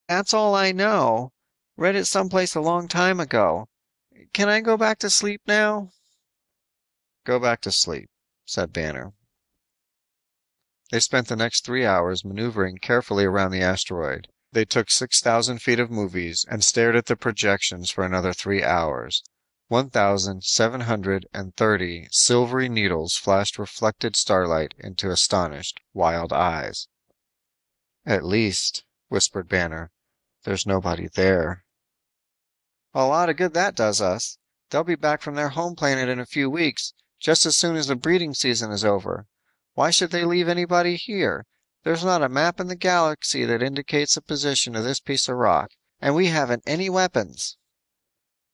That's all I know. Read it someplace a long time ago. Can I go back to sleep now? Go back to sleep, said Banner. They spent the next 3 hours maneuvering carefully around the asteroid. They took 6,000 feet of movies and stared at the projections for another 3 hours. 1,730 silvery needles flashed reflected starlight into astonished, wild eyes. At least, whispered Banner, there's nobody there. A lot of good that does us. They'll be back from their home planet in a few weeks, just as soon as the breeding season is over. Why should they leave anybody here? There's not a map in the galaxy that indicates the position of this piece of rock, and we haven't any weapons.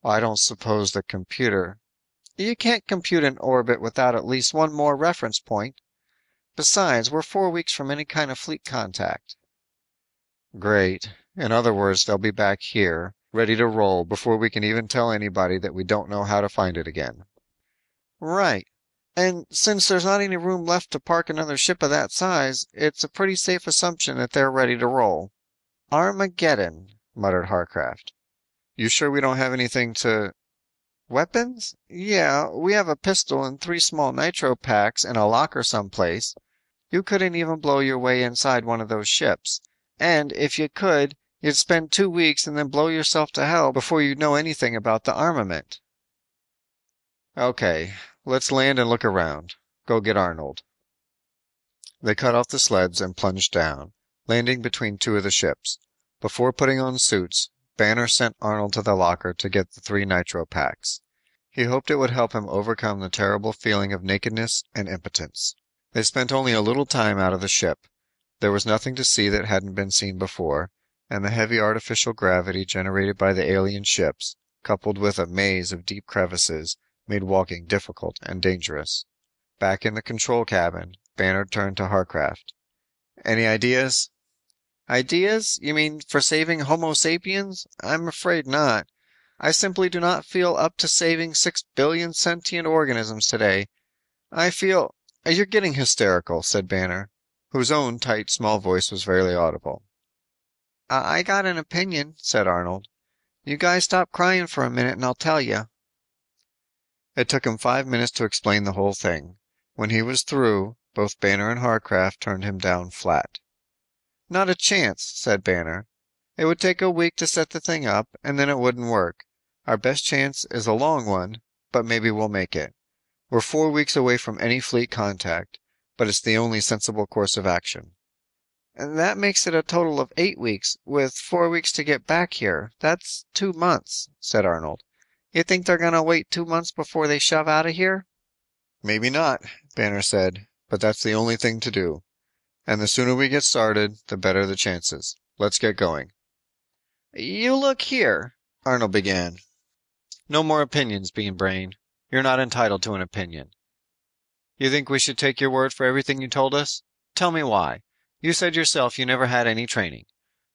I don't suppose the computer. You can't compute an orbit without at least one more reference point. Besides, we're 4 weeks from any kind of fleet contact. Great. In other words, they'll be back here, ready to roll before we can even tell anybody that we don't know how to find it again. Right. And since there's not any room left to park another ship of that size, it's a pretty safe assumption that they're ready to roll. Armageddon, muttered Harcraft. You sure we don't have anything to... Weapons? Yeah, we have a pistol and 3 small nitro packs in a locker someplace. You couldn't even blow your way inside one of those ships. And if you could, you'd spend 2 weeks and then blow yourself to hell before you'd know anything about the armament. Okay, let's land and look around. Go get Arnold. They cut off the sleds and plunged down, landing between two of the ships. Before putting on suits, Banner sent Arnold to the locker to get the 3 nitro packs. He hoped it would help him overcome the terrible feeling of nakedness and impotence. They spent only a little time out of the ship. There was nothing to see that hadn't been seen before, and the heavy artificial gravity generated by the alien ships, coupled with a maze of deep crevices, made walking difficult and dangerous. Back in the control cabin, Banner turned to Harcraft. Any ideas? Ideas? You mean for saving Homo sapiens? I'm afraid not. I simply do not feel up to saving 6 billion sentient organisms today. I feel... You're getting hysterical, said Banner, whose own tight, small voice was barely audible. I got an opinion, said Arnold. You guys stop crying for a minute and I'll tell you. It took him 5 minutes to explain the whole thing. When he was through, both Banner and Harcraft turned him down flat. Not a chance, said Banner. It would take a week to set the thing up, and then it wouldn't work. Our best chance is a long one, but maybe we'll make it. We're 4 weeks away from any fleet contact, but it's the only sensible course of action. And that makes it a total of 8 weeks, with 4 weeks to get back here. That's 2 months, said Arnold. You think they're gonna wait 2 months before they shove out of here? Maybe not, Banner said, but that's the only thing to do. And the sooner we get started, the better the chances. Let's get going. You look here, Arnold began. No more opinions, Bean Brain. You're not entitled to an opinion. You think we should take your word for everything you told us? Tell me why. You said yourself you never had any training.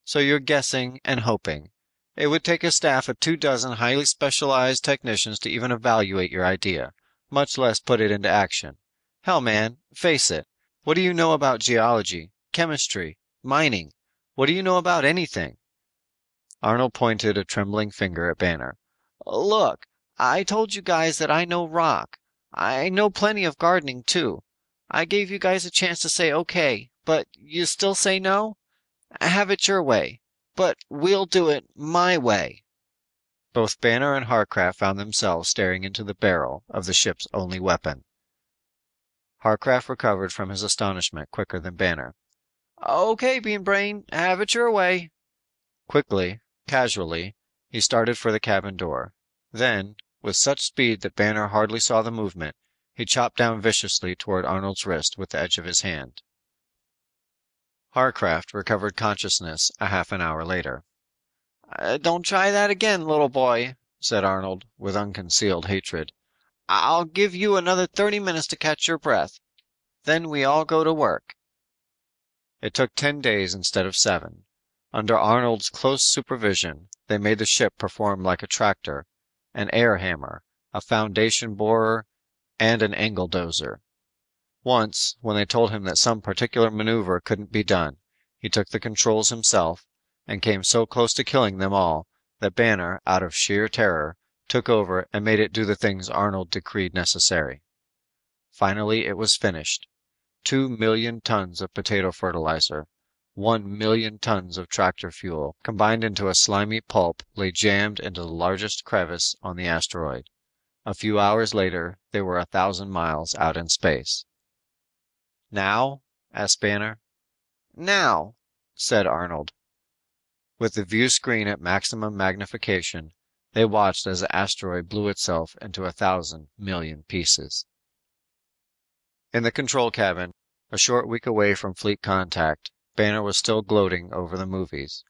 So you're guessing and hoping. It would take a staff of 24 highly specialized technicians to even evaluate your idea, much less put it into action. Hell, man, face it. What do you know about geology, chemistry, mining? What do you know about anything? Arnold pointed a trembling finger at Banner. Look, I told you guys that I know rock. I know plenty of gardening, too. I gave you guys a chance to say okay, but you still say no? Have it your way. But we'll do it my way. Both Banner and Harcraft found themselves staring into the barrel of the ship's only weapon. Harcraft recovered from his astonishment quicker than Banner. Okay, Bean Brain, have it your way. Quickly, casually, he started for the cabin door. Then, with such speed that Banner hardly saw the movement, he chopped down viciously toward Arnold's wrist with the edge of his hand. Harcraft recovered consciousness a half an hour later. Don't try that again, little boy, said Arnold, with unconcealed hatred. I'll give you another 30 minutes to catch your breath. Then we all go to work. It took 10 days instead of 7. Under Arnold's close supervision, they made the ship perform like a tractor, an air hammer, a foundation borer, and an angle dozer. Once, when they told him that some particular maneuver couldn't be done, he took the controls himself, and came so close to killing them all that Banner, out of sheer terror, took over and made it do the things Arnold decreed necessary. Finally, it was finished. 2,000,000 tons of potato fertilizer, 1,000,000 tons of tractor fuel, combined into a slimy pulp, lay jammed into the largest crevice on the asteroid. A few hours later, they were 1,000 miles out in space. Now? Asked Banner. Now, said Arnold. With the view screen at maximum magnification, they watched as the asteroid blew itself into 1,000,000,000 pieces. In the control cabin, a short week away from fleet contact, Banner was still gloating over the movies.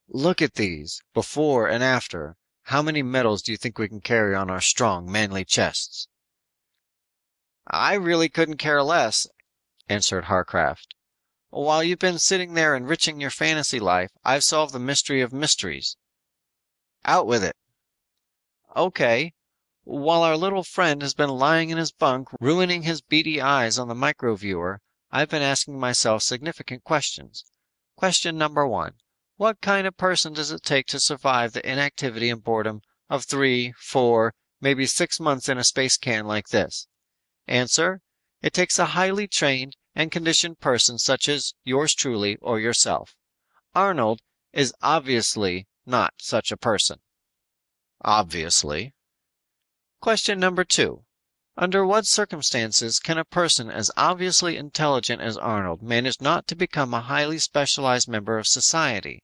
Look at these, before and after. How many medals do you think we can carry on our strong, manly chests? I really couldn't care less, answered Harcraft. While you've been sitting there enriching your fantasy life, I've solved the mystery of mysteries. Out with it. Okay. While our little friend has been lying in his bunk, ruining his beady eyes on the microviewer, I've been asking myself significant questions. Question number 1. What kind of person does it take to survive the inactivity and boredom of 3, 4, maybe 6 months in a space can like this? Answer. It takes a highly trained and conditioned person such as yours truly or yourself. Arnold is obviously not such a person. Obviously. Question number 2. Under what circumstances can a person as obviously intelligent as Arnold manage not to become a highly specialized member of society?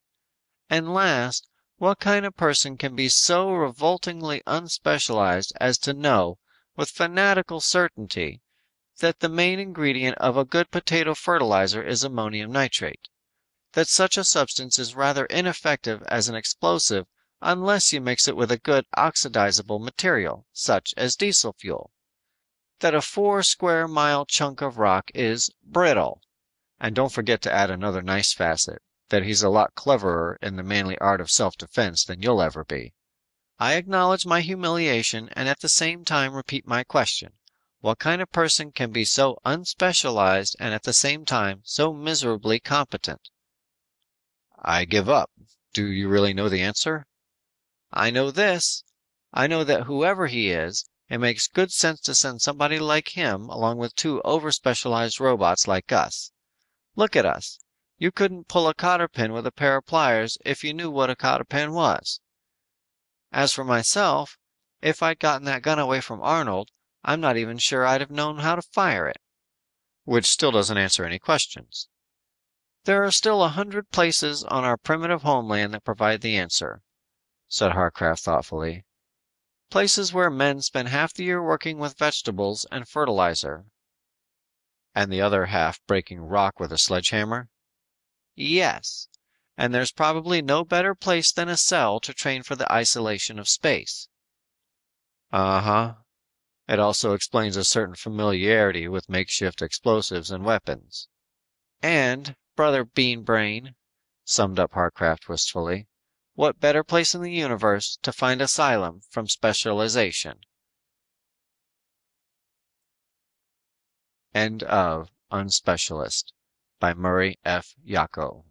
And last, what kind of person can be so revoltingly unspecialized as to know, with fanatical certainty, that the main ingredient of a good potato fertilizer is ammonium nitrate? That such a substance is rather ineffective as an explosive unless you mix it with a good oxidizable material, such as diesel fuel. That a 4-square-mile chunk of rock is brittle. And don't forget to add another nice facet, that he's a lot cleverer in the manly art of self-defense than you'll ever be. I acknowledge my humiliation and at the same time repeat my question. What kind of person can be so unspecialized and at the same time so miserably competent? I give up. Do you really know the answer? I know this. I know that whoever he is, it makes good sense to send somebody like him along with 2 over-specialized robots like us. Look at us. You couldn't pull a cotter pin with a pair of pliers if you knew what a cotter pin was. As for myself, if I'd gotten that gun away from Arnold, I'm not even sure I'd have known how to fire it. Which still doesn't answer any questions. There are still 100 places on our primitive homeland that provide the answer, said Harcraft thoughtfully. Places where men spend half the year working with vegetables and fertilizer. And the other half breaking rock with a sledgehammer? Yes, and there's probably no better place than a cell to train for the isolation of space. Uh-huh. It also explains a certain familiarity with makeshift explosives and weapons. And, Brother Beanbrain, summed up Harcraft wistfully, what better place in the universe to find asylum from specialization? End of Unspecialist by Murray F. Yacko.